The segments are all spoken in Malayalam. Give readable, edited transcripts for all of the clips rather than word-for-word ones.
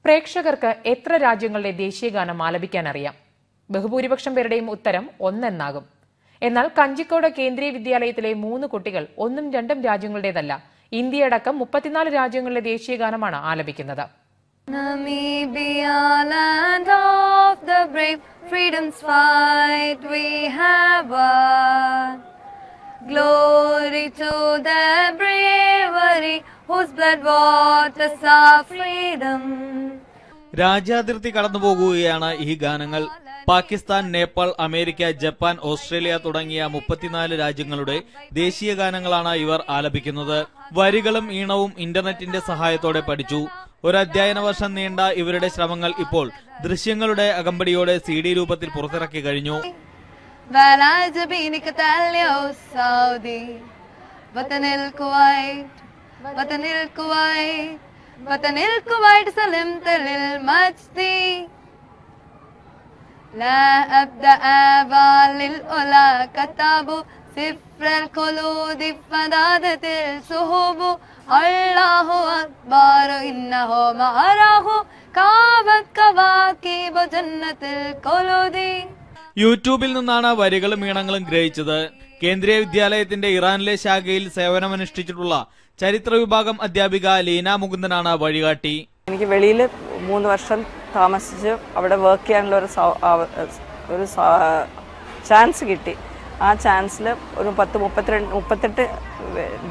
പ്രേക്ഷകർക്ക് എത്ര രാജ്യങ്ങളുടെ ദേശീയഗാനം ആലപിക്കാൻ അറിയാം? ബഹുഭൂരിപക്ഷം പേരുടെയും ഉത്തരം ഒന്നെന്നാകും. എന്നാൽ കഞ്ചിക്കോട് കേന്ദ്രീയ വിദ്യാലയത്തിലെ 3 കുട്ടികൾ 1ഉം 2ഉം രാജ്യങ്ങളുടേതല്ല, ഇന്ത്യയടക്കം 34 രാജ്യങ്ങളുടെ ദേശീയഗാനമാണ് ആലപിക്കുന്നത്. Namibia, land of the brave, freedom's fight we have won. Glory to the bravery whose blood waters our freedom. രാജ്യാതിർത്തി കടന്നുപോകുകയാണ് ഈ ഗാനങ്ങൾ. Pakistan, Nepal, America, Japan, Australia തുടങ്ങിയ 34 രാജ്യങ്ങളുടെ ദേശീയ ഗാനങ്ങളാണ് ഇവർ ആലപിക്കുന്നത്. വരികളും ഈണവും ഇന്റർനെറ്റിന്റെ സഹായത്തോടെ പഠിച്ചു. ഒരു അധ്യയന വർഷം നീണ്ട ഇവരുടെ ശ്രമങ്ങൾ ഇപ്പോൾ ദൃശ്യങ്ങളുടെ അകമ്പടിയോടെ CD രൂപത്തിൽ പുറത്തിറക്കി കഴിഞ്ഞു. لا أبدأ للأولى كتابه سفر الخلود فدادت السهوب الله أكبر إنه معراه كابت كواكب جنة الخلود. യൂട്യൂബിൽ നിന്നാണ് വരികളും ഈണങ്ങളും ഗ്രഹിച്ചത്. കേന്ദ്രീയ വിദ്യാലയത്തിന്റെ ഇറാനിലെ ശാഖയിൽ സേവനമനുഷ്ഠിച്ചിട്ടുള്ള ചരിത്ര വിഭാഗം അധ്യാപിക ലീന മുകുന്ദനാണ് വഴികാട്ടി. എനിക്ക് വെളിയിൽ 3 വർഷം താമസിച്ച് അവിടെ വർക്ക് ചെയ്യാനുള്ള ഒരു ചാൻസ് കിട്ടി. ആ ചാൻസിൽ ഒരു 38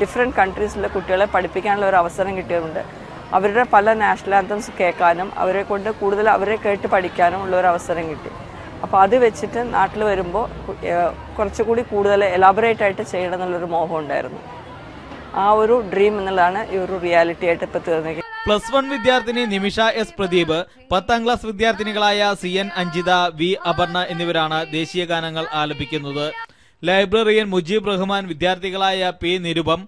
ഡിഫറെൻറ്റ് കൺട്രീസിലെ കുട്ടികളെ പഠിപ്പിക്കാനുള്ള ഒരു അവസരം കിട്ടിയതുകൊണ്ട് അവരുടെ പല നാഷണൽ ആന്തംസ് കേൾക്കാനും അവരെ കൊണ്ട് കൂടുതൽ അവരെ കേട്ട് പഠിക്കാനും ഉള്ള ഒരു അവസരം കിട്ടി. അപ്പോൾ അത് വെച്ചിട്ട് നാട്ടിൽ വരുമ്പോൾ കുറച്ചുകൂടി കൂടുതൽ എലാബറേറ്റ് ആയിട്ട് ചെയ്യണം എന്നുള്ളൊരു മോഹം ഉണ്ടായിരുന്നു. ആ ഒരു ഡ്രീം എന്നുള്ളതാണ് ഈ ഒരു റിയാലിറ്റി ആയിട്ട് ഇപ്പോൾ തീർന്നത്. +1 വിദ്യാർത്ഥിനി നിമിഷ S പ്രദീപ്, 10ാം ക്ലാസ് വിദ്യാർത്ഥിനികളായ CN അഞ്ജിത, V അപർണ എന്നിവരാണ് ദേശീയ ഗാനങ്ങൾ ആലപിക്കുന്നത്. ലൈബ്രറിയൻ മുജീബ് റഹ്മാൻ, വിദ്യാർത്ഥികളായ P നിരുപം,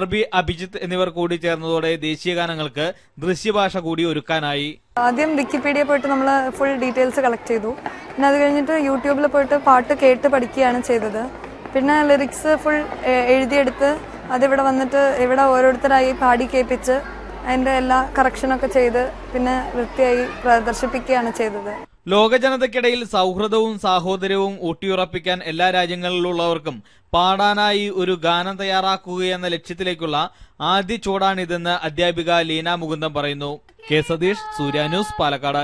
RB അഭിജിത്ത് എന്നിവർ കൂടി ചേർന്നതോടെ ദേശീയ ഗാനങ്ങൾക്ക് ദൃശ്യഭാഷ കൂടി ഒരുക്കാനായി. ആദ്യം വിക്കിപീഡിയ പോയിട്ട് നമ്മൾ ഫുൾ ഡീറ്റെയിൽസ് കളക്ട് ചെയ്തു. പിന്നെ അത് കഴിഞ്ഞിട്ട് യൂട്യൂബിൽ പോയിട്ട് പാട്ട് കേട്ട് പഠിക്കുകയാണ് ചെയ്തത്. പിന്നെ ലിറിക്സ് ഫുൾ എഴുതിയെടുത്ത് അതിവിടെ വന്നിട്ട് ഇവിടെ ഓരോരുത്തരായി പാടി കേൾപ്പിച്ച് അതിന്റെ എല്ലാ കറക്ഷനൊക്കെ ചെയ്ത് പിന്നെ വൃത്തിയായി പ്രദർശിപ്പിക്കുകയാണ് ചെയ്തത്. ലോക ജനതയ്ക്കിടയിൽ സൗഹൃദവും സാഹോദര്യവും ഊട്ടിയുറപ്പിക്കാൻ എല്ലാ രാജ്യങ്ങളിലുള്ളവർക്കും പാടാനായി ഒരു ഗാനം തയ്യാറാക്കുകയെന്ന ലക്ഷ്യത്തിലേക്കുള്ള ആദ്യ ചുവടാണിതെന്ന് അധ്യാപിക ലീന മുകുന്ദൻ പറയുന്നു. K. സതീഷ്, സൂര്യ ന്യൂസ്, പാലക്കാട്.